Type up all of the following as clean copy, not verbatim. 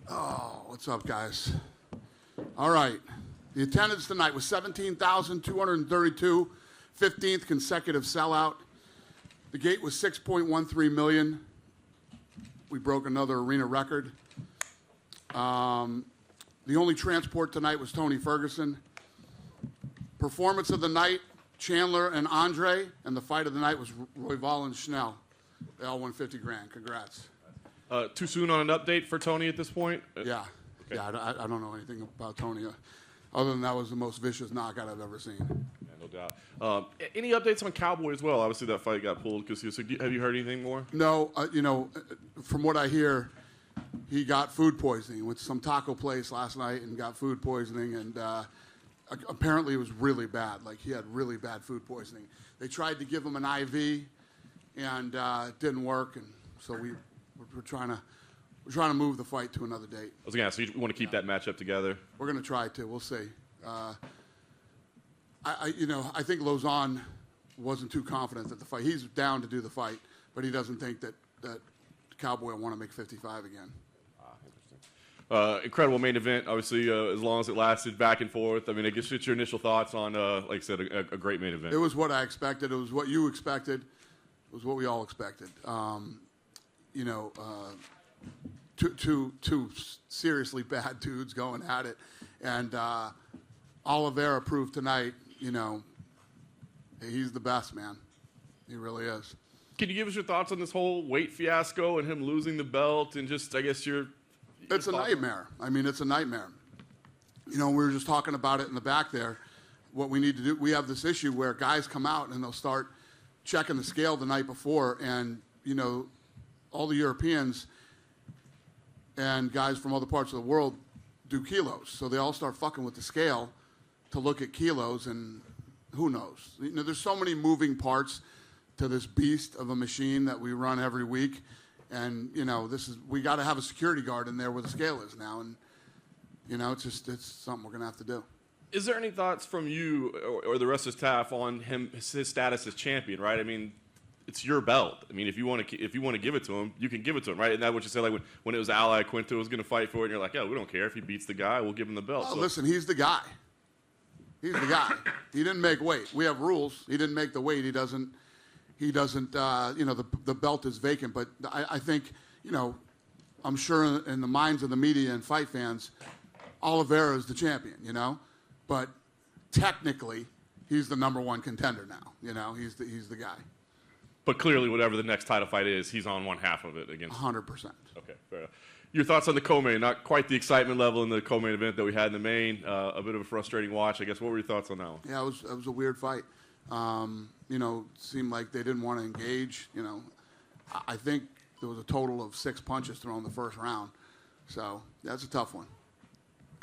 Oh, what's up, guys? All right. The attendance tonight was 17,232, 15th consecutive sellout. The gate was 6.13 million. We broke another arena record. The only transport tonight was Tony Ferguson. Performance of the night, Chandler and Andre, and the fight of the night was Royval and Schnell. They all won 50 grand. Congrats. Too soon on an update for Tony at this point? Yeah. Okay. Yeah, I don't know anything about Tony, other than that was the most vicious knockout I've ever seen. Yeah, no doubt. Any updates on Cowboy as well? Obviously, that fight got pulled. So have you heard anything more? No. From what I hear, he got food poisoning. Went to some taco place last night and got food poisoning, and apparently it was really bad. Like, he had really bad food poisoning. They tried to give him an IV, and it didn't work, and so we're trying to move the fight to another date. I was going to ask, so you want to keep that matchup together? We're going to try to. We'll see. I think Lozon wasn't too confident that the fight. He's down to do the fight, but he doesn't think that Cowboy will want to make 55 again. Interesting. Incredible main event, obviously, as long as it lasted, back and forth. I mean, I guess just your initial thoughts on, like I said, a great main event. It was what I expected. It was what you expected. It was what we all expected. Two seriously bad dudes going at it. And Oliveira proved tonight, he's the best, man. He really is. Can you give us your thoughts on this whole weight fiasco and him losing the belt and just, I guess, your It's a nightmare. I mean, it's a nightmare. We were just talking about it in the back there. What we need to do, we have this issue where guys come out and they'll start checking the scale the night before, and, all the Europeans and guys from other parts of the world do kilos. So they all start fucking with the scale to look at kilos, and who knows? There's so many moving parts to this beast of a machine that we run every week. And, we got to have a security guard in there where the scale is now. And, it's something we're going to have to do. Is there any thoughts from you or the rest of the staff on his status as champion, right? I mean, it's your belt. I mean, if you want to give it to him, you can give it to him, right? And that's what you said, like when it was Ally Quinto was going to fight for it, and you're like, yeah, we don't care if he beats the guy, we'll give him the belt. Oh, so. Listen, he's the guy. He's the guy. He didn't make weight. We have rules. He didn't make the weight. He doesn't. The belt is vacant. But I think, I'm sure in the minds of the media and fight fans, Oliveira is the champion. But technically, he's the number one contender now. He's the guy. But clearly, whatever the next title fight is, he's on one half of it against. 100%. Okay, fair enough. Your thoughts on the co-main? Not quite the excitement level in the co-main event that we had in the main. A bit of a frustrating watch, I guess. What were your thoughts on that one? Yeah, it was a weird fight. It seemed like they didn't want to engage. I think there was a total of 6 punches thrown in the first round. So that's a tough one.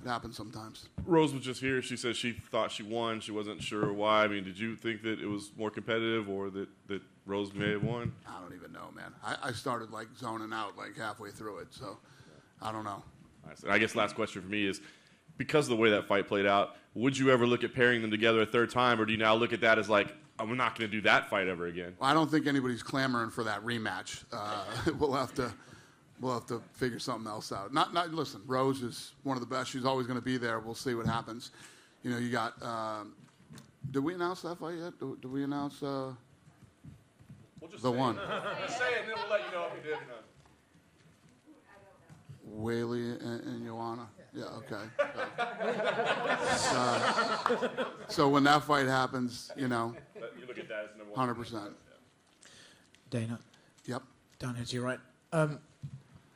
It happens sometimes. Rose was just here. She said she thought she won. She wasn't sure why. I mean, did you think that it was more competitive or that Rose may have won? I don't even know, man. I started, zoning out, halfway through it. So I don't know. Nice. And I guess last question for me is, because of the way that fight played out, would you ever look at pairing them together a third time, or do you now look at that as I'm not going to do that fight ever again? Well, I don't think anybody's clamoring for that rematch. We'll have to figure something else out. Listen, Rose is one of the best. She's always going to be there. We'll see what happens. You got. Did we announce that fight yet? Did we announce the one? Just say it, and then we'll let you know if we did or not. Whaley and Joanna. Yeah, okay. So when that fight happens, you look at that as number 100%. Dana. Yep. Down here to your right.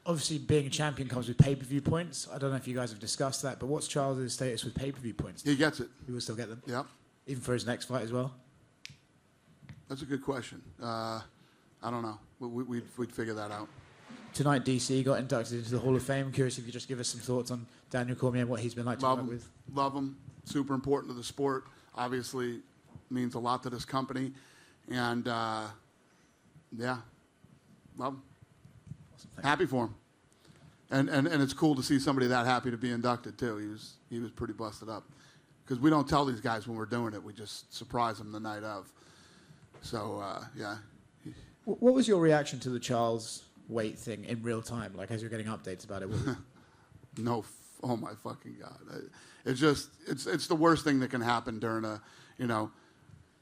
Obviously, being a champion comes with pay-per-view points. I don't know if you guys have discussed that, but what's Charles' status with pay-per-view points? He gets it. He will still get them? Yep. Even for his next fight as well? That's a good question. I don't know. We'd figure that out. Tonight, DC got inducted into the Hall of Fame. Curious if you could just give us some thoughts on Daniel Cormier and what he's been like to work with. Love him. Super important to the sport. Obviously, means a lot to this company. And, love him. Awesome, happy for him. And it's cool to see somebody that happy to be inducted, too. He was pretty busted up. Because we don't tell these guys when we're doing it. We just surprise them the night of. So, yeah. What was your reaction to the Charles weight thing in real time, as you're getting updates about it? No, oh my fucking God. It's the worst thing that can happen during a,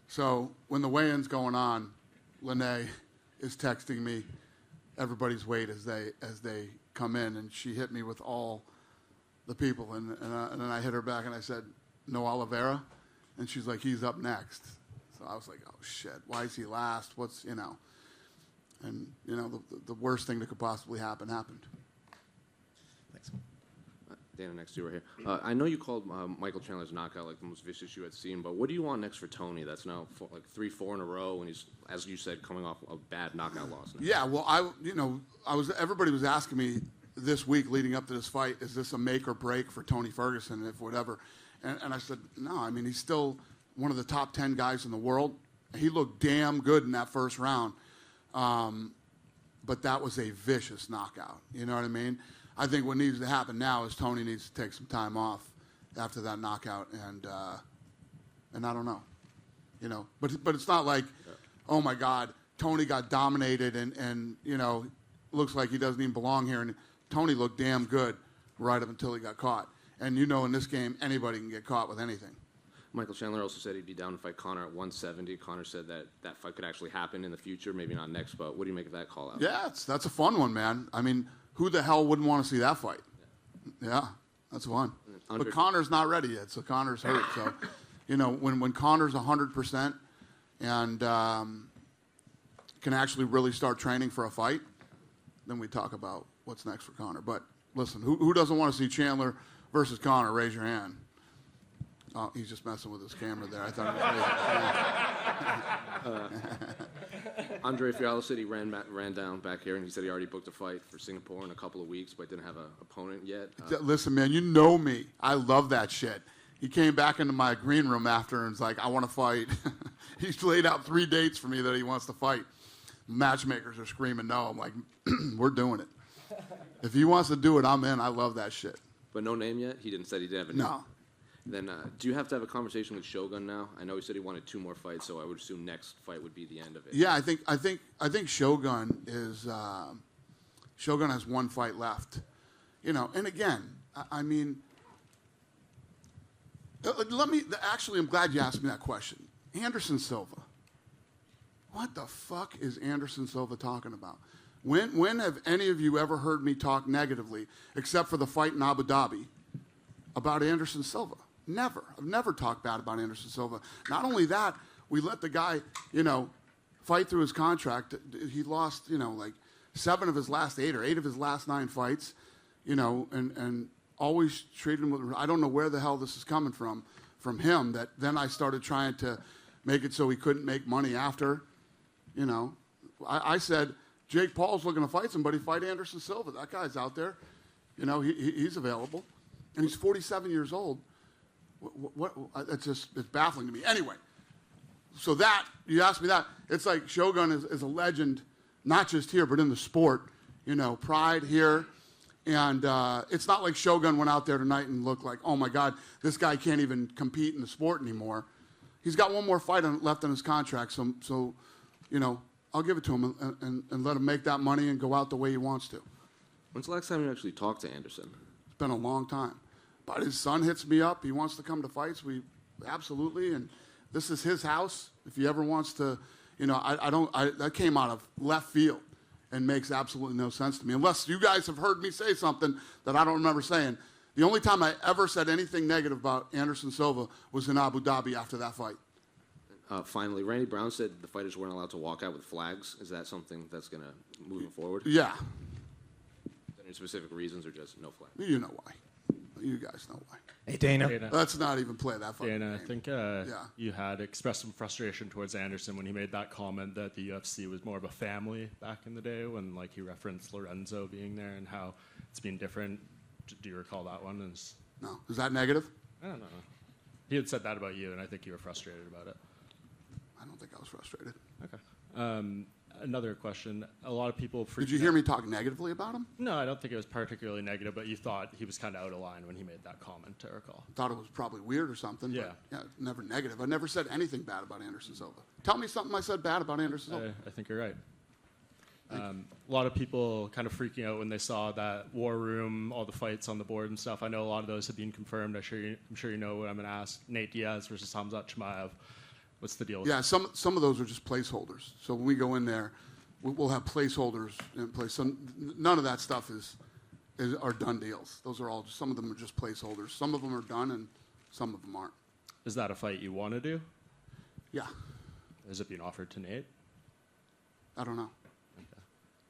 So when the weigh-in's going on, Lene is texting me everybody's weight as they come in, and she hit me with all the people, and then I hit her back and I said, no Oliveira? And she's like, he's up next. So I was like, oh shit, why is he last? What's, and the worst thing that could possibly happen happened. Thanks. Dana, next to you right here. I know you called Michael Chandler's knockout like the most vicious you had seen, but what do you want next for Tony? That's now 3-4 in a row, and he's, as you said, coming off a bad knockout loss now. Yeah, well, everybody was asking me this week leading up to this fight, is this a make or break for Tony Ferguson, if whatever? And I said, no, I mean, he's still one of the top 10 guys in the world. He looked damn good in that first round. But that was a vicious knockout. You know what I mean? I think what needs to happen now is Tony needs to take some time off after that knockout, and I don't know, But it's not like, oh my God, Tony got dominated, and looks like he doesn't even belong here. And Tony looked damn good right up until he got caught. And in this game, anybody can get caught with anything. Michael Chandler also said he'd be down to fight Conor at 170. Conor said that fight could actually happen in the future, maybe not next, but what do you make of that call out? Yeah, that's a fun one, man. I mean, who the hell wouldn't want to see that fight? Yeah, that's fun. But Conor's not ready yet, so Conor's hurt. So, when Conor's 100% and can actually really start training for a fight, then we talk about what's next for Conor. But listen, who doesn't want to see Chandler versus Conor? Raise your hand. Oh, he's just messing with his camera there. I thought it was Andre Fiallo said he ran down back here, and he said he already booked a fight for Singapore in a couple of weeks, but didn't have an opponent yet. Listen, man, you know me. I love that shit. He came back into my green room after and was like, I want to fight. He's laid out 3 dates for me that he wants to fight. Matchmakers are screaming no. I'm like, we're doing it. If he wants to do it, I'm in. I love that shit. But no name yet? He didn't say he didn't have a name? No. Then do you have to have a conversation with Shogun now? I know he said he wanted 2 more fights, so I would assume next fight would be the end of it. Yeah, I think Shogun is Shogun has 1 fight left. And again, I mean, I'm glad you asked me that question. Anderson Silva. What the fuck is Anderson Silva talking about? When have any of you ever heard me talk negatively, except for the fight in Abu Dhabi, about Anderson Silva? Never. I've never talked bad about Anderson Silva. Not only that, we let the guy, fight through his contract. He lost, like 7 of his last 8 or 8 of his last 9 fights, and always treated him with, I don't know where the hell this is coming from him, that then I started trying to make it so he couldn't make money after, I said, Jake Paul's looking to fight somebody, fight Anderson Silva. That guy's out there. He's available. And he's 47 years old. It's baffling to me. Anyway, so you asked me that. It's like Shogun is a legend, not just here, but in the sport. Pride here. And it's not like Shogun went out there tonight and looked like, oh my God, this guy can't even compete in the sport anymore. He's got 1 more fight left on his contract, so I'll give it to him and let him make that money and go out the way he wants to. When's the last time you actually talked to Anderson? It's been a long time. But his son hits me up. He wants to come to fights. Absolutely. And this is his house. If he ever wants to, that came out of left field and makes absolutely no sense to me. Unless you guys have heard me say something that I don't remember saying. The only time I ever said anything negative about Anderson Silva was in Abu Dhabi after that fight. Finally, Randy Brown said the fighters weren't allowed to walk out with flags. Is that something that's going to move forward? Yeah. Any specific reasons or just no flag? You know why. You guys know why. Hey, Dana. Let's not even play that fucking Dana, game. I think you had expressed some frustration towards Anderson when he made that comment that the UFC was more of a family back in the day when he referenced Lorenzo being there and how it's been different. Do you recall that one? No. Is that negative? I don't know. He had said that about you, and I think you were frustrated about it. I don't think I was frustrated. Okay. Another question. A lot of people... Did you hear me talk negatively about him? No, I don't think it was particularly negative, but you thought he was kind of out of line when he made that comment, I recall. Thought it was probably weird or something. Yeah. But yeah, never negative. I never said anything bad about Anderson Silva. Tell me something I said bad about Anderson Silva. I think you're right. A lot of people kind of freaking out when they saw that War Room, all the fights on the board and stuff. I know a lot of those have been confirmed. I'm sure you know what I'm going to ask. Nate Diaz versus Khamzat Chimaev. What's the deal with that? Some of those are just placeholders. So when we go in there, we'll have placeholders in place. So none of that stuff are done deals. Those are all, some of them are just placeholders. Some of them are done and some of them aren't. Is that a fight you want to do? Yeah. Has it been offered to Nate? I don't know.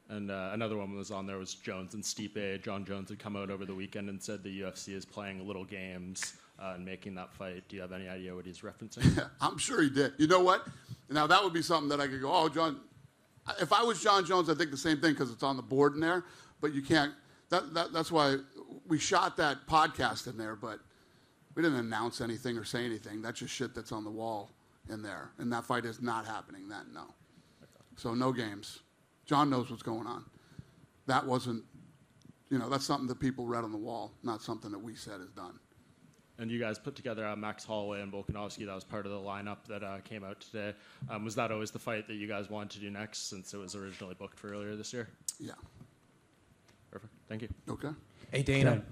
And another one was on there was Jones and Stipe. John Jones had come out over the weekend and said the UFC is playing little games and making that fight. Do you have any idea what he's referencing? Yeah, I'm sure he did. You know what? Now, that would be something that I could go, oh, John. If I was John Jones, I'd think the same thing because it's on the board in there. But you can't. That's why we shot that podcast in there, but we didn't announce anything or say anything. That's just shit that's on the wall in there. And that fight is not happening then, no. So no games. John knows what's going on. That wasn't, that's something that people read on the wall, not something that we said is done. And you guys put together Max Holloway and Volkanovski. That was part of the lineup that came out today. Was that always the fight that you guys wanted to do next since it was originally booked for earlier this year? Yeah. Perfect. Thank you. Okay. Hey, Dana.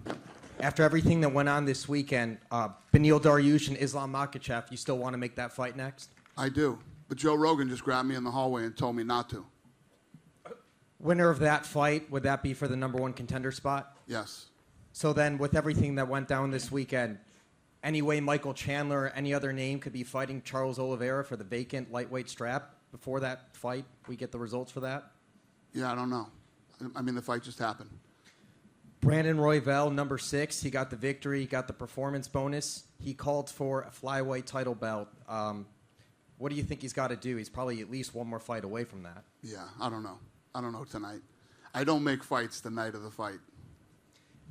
After everything that went on this weekend, Beneil Dariush and Islam Makhachev, you still want to make that fight next? I do. But Joe Rogan just grabbed me in the hallway and told me not to. Winner of that fight, would that be for the number one contender spot? Yes. So then, with everything that went down this weekend, any way Michael Chandler or any other name could be fighting Charles Oliveira for the vacant lightweight strap before that fight, we get the results for that? Yeah, I don't know. I mean, the fight just happened. Brandon Royval, number 6, he got the victory, he got the performance bonus. He called for a flyweight title belt. What do you think he's got to do? He's probably at least one more fight away from that. Yeah, I don't know. I don't know tonight. I don't make fights the night of the fight.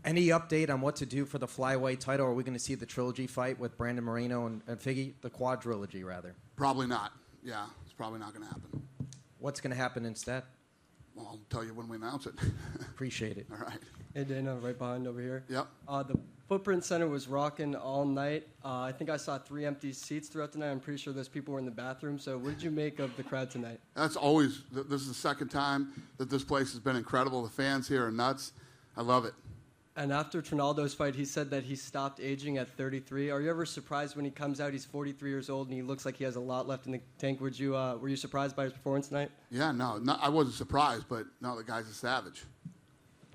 Any update on what to do for the flyweight title? Are we going to see the trilogy fight with Brandon Moreno and Figgy? The quadrilogy, rather. Probably not. Yeah, it's probably not going to happen. What's going to happen instead? Well, I'll tell you when we announce it. Appreciate it. All right. Hey, Dana, right behind over here. Yep. The Footprint Center was rocking all night. I think I saw 3 empty seats throughout the night. I'm pretty sure those people were in the bathroom. So what did you make of the crowd tonight? That's always, this is the second time that this place has been incredible. The fans here are nuts. I love it. And after Trinaldo's fight, he said that he stopped aging at 33. Are you ever surprised when he comes out, he's 43 years old, and he looks like he has a lot left in the tank? Were you surprised by his performance tonight? Yeah, no, I wasn't surprised, but no, the guy's a savage.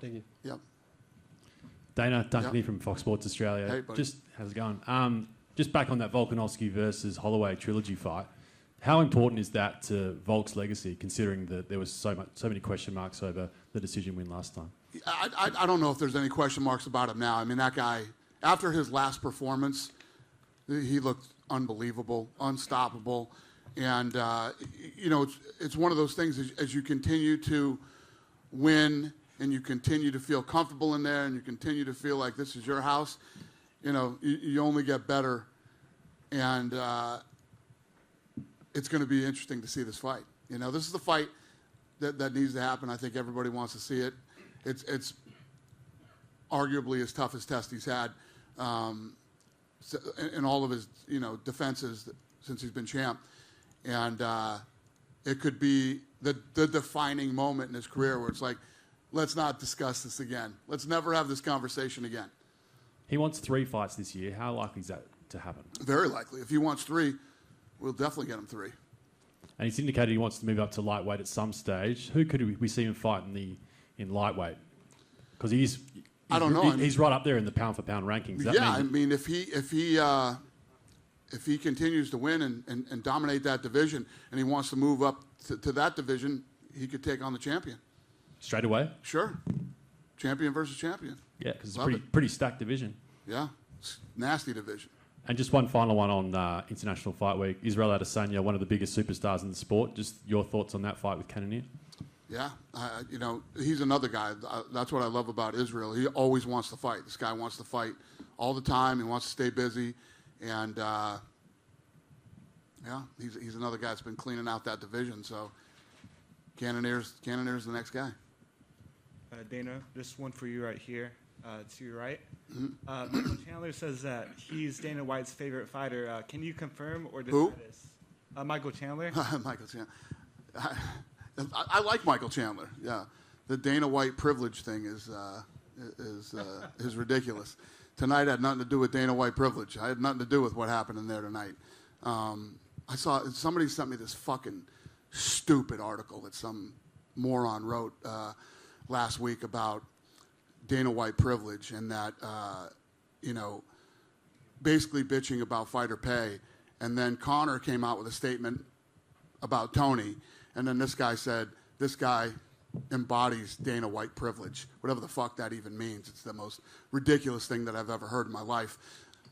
Thank you. Yep. Dana, Duncan here from Fox Sports Australia. Hey, buddy. How's it going? Just back on that Volkanovski versus Holloway trilogy fight. How important is that to Volk's legacy, considering that there was so many question marks over the decision win last time? I don't know if there's any question marks about him now. I mean, that guy, after his last performance, he looked unbelievable, unstoppable. And, it's one of those things as you continue to win and you continue to feel comfortable in there and you continue to feel like this is your house, you only get better. And it's going to be interesting to see this fight. This is the fight that needs to happen. I think everybody wants to see it. It's arguably his toughest test he's had in all of his defenses since he's been champ, and it could be the defining moment in his career where it's like, let's not discuss this again. Let's never have this conversation again. He wants 3 fights this year. How likely is that to happen? Very likely. If he wants 3, we'll definitely get him 3. And he's indicated he wants to move up to lightweight at some stage. Who could we see him fight in lightweight? Because I don't know. He's right up there in the pound for pound rankings. If he continues to win and dominate that division, and he wants to move up to that division, he could take on the champion. Straight away? Sure. Champion versus champion. Yeah, because it's a pretty stacked division. Yeah, it's a nasty division. And just one final one on International Fight Week. Israel Adesanya, one of the biggest superstars in the sport. Just your thoughts on that fight with Cannonier? Yeah, he's another guy. That's what I love about Israel. He always wants to fight. This guy wants to fight all the time. He wants to stay busy. And, he's another guy that's been cleaning out that division. So Cannonier's the next guy. Dana, just one for you right here, to your right. Mm-hmm. Michael Chandler says that he's Dana White's favorite fighter. Can you confirm or deny Who? this? Michael Chandler. Michael Chandler. I like Michael Chandler. Yeah, the Dana White privilege thing is ridiculous. Tonight had nothing to do with Dana White privilege. I had nothing to do with what happened in there tonight. I saw somebody sent me this fucking stupid article that some moron wrote last week about Dana White privilege, and that basically bitching about fighter pay. And then Conor came out with a statement about Tony, and then this guy said, this guy embodies Dana White privilege, whatever the fuck that even means. It's the most ridiculous thing that I've ever heard in my life.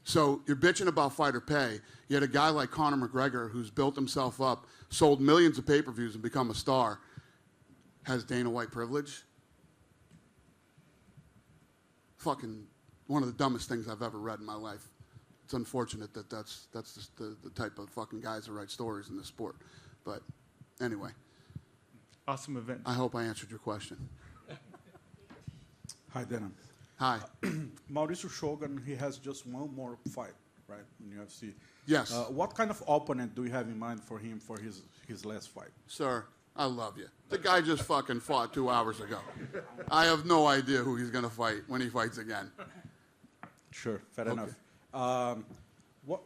So you're bitching about fighter pay, yet a guy like Conor McGregor, who's built himself up, sold millions of pay-per-views and become a star, has Dana White privilege? Fucking one of the dumbest things I've ever read in my life. It's unfortunate that that's just the type of fucking guys that write stories in this sport. But anyway. Awesome event. I hope I answered your question. Hi, Dana. Hi. Mauricio Shogun, he has just one more fight, right, in UFC. Yes. What kind of opponent do you have in mind for him for his last fight? Sir, I love you. The guy just fucking fought 2 hours ago. I have no idea who he's going to fight when he fights again. Sure, fair enough.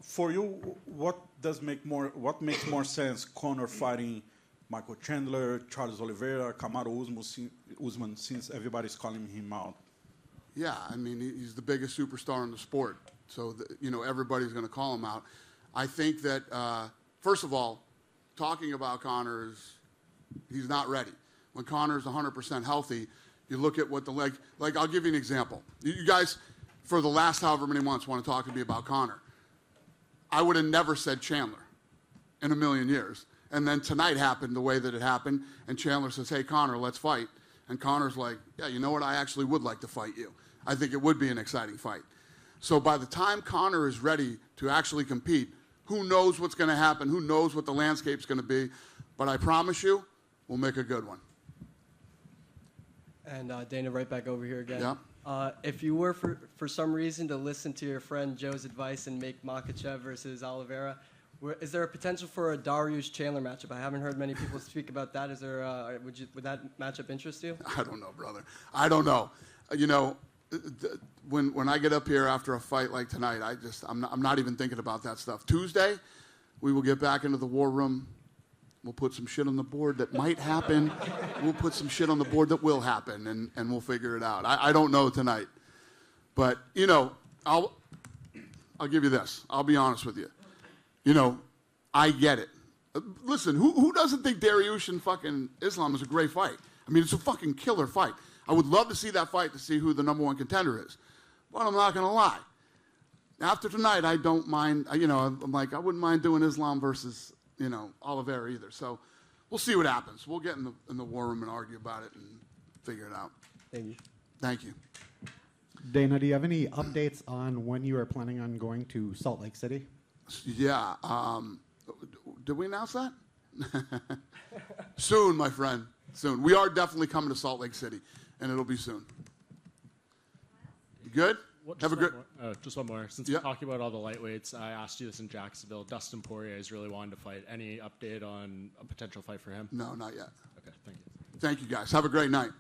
For you, what makes more sense? Conor fighting Michael Chandler, Charles Oliveira, Kamaru Usman, since everybody's calling him out? Yeah, I mean, he's the biggest superstar in the sport. So, everybody's going to call him out. I think that, first of all, talking about Conor he's not ready. When Conor's 100% healthy, you look at what the leg, like I'll give you an example. You guys, for the last however many months, want to talk to me about Conor. I would have never said Chandler in a million years. And then tonight happened the way that it happened, and Chandler says, hey, Conor, let's fight. And Conor's like, yeah, you know what? I actually would like to fight you. I think it would be an exciting fight. So by the time Conor is ready to actually compete, who knows what's going to happen? Who knows what the landscape's going to be? But I promise you, we'll make a good one. And Dana, right back over here again. Yeah. If you were, for some reason, to listen to your friend Joe's advice and make Makhachev versus Oliveira, is there a potential for a Dariush Chandler matchup? I haven't heard many people speak about that. Is there? Would that matchup interest you? I don't know, brother. I don't know. When I get up here after a fight like tonight, I'm not even thinking about that stuff. Tuesday, we will get back into the war room. We'll put some shit on the board that might happen. We'll put some shit on the board that will happen, and we'll figure it out. I don't know tonight. But, I'll give you this. I'll be honest with you. I get it. Listen, who doesn't think Dariush and fucking Islam is a great fight? I mean, it's a fucking killer fight. I would love to see that fight to see who the number one contender is. But I'm not going to lie. After tonight, I don't mind, I'm like, I wouldn't mind doing Islam versus, Oliveira either. So we'll see what happens. We'll get in the war room and argue about it and figure it out. Thank you. Thank you. Dana, do you have any updates on when you are planning on going to Salt Lake City? Yeah. Did we announce that? Soon, my friend. Soon. We are definitely coming to Salt Lake City, and it'll be soon. You good? Have a good. Just one more. Since we're talking about all the lightweights, I asked you this in Jacksonville. Dustin Poirier is really wanting to fight. Any update on a potential fight for him? No, not yet. Okay, thank you. Thank you, guys. Have a great night.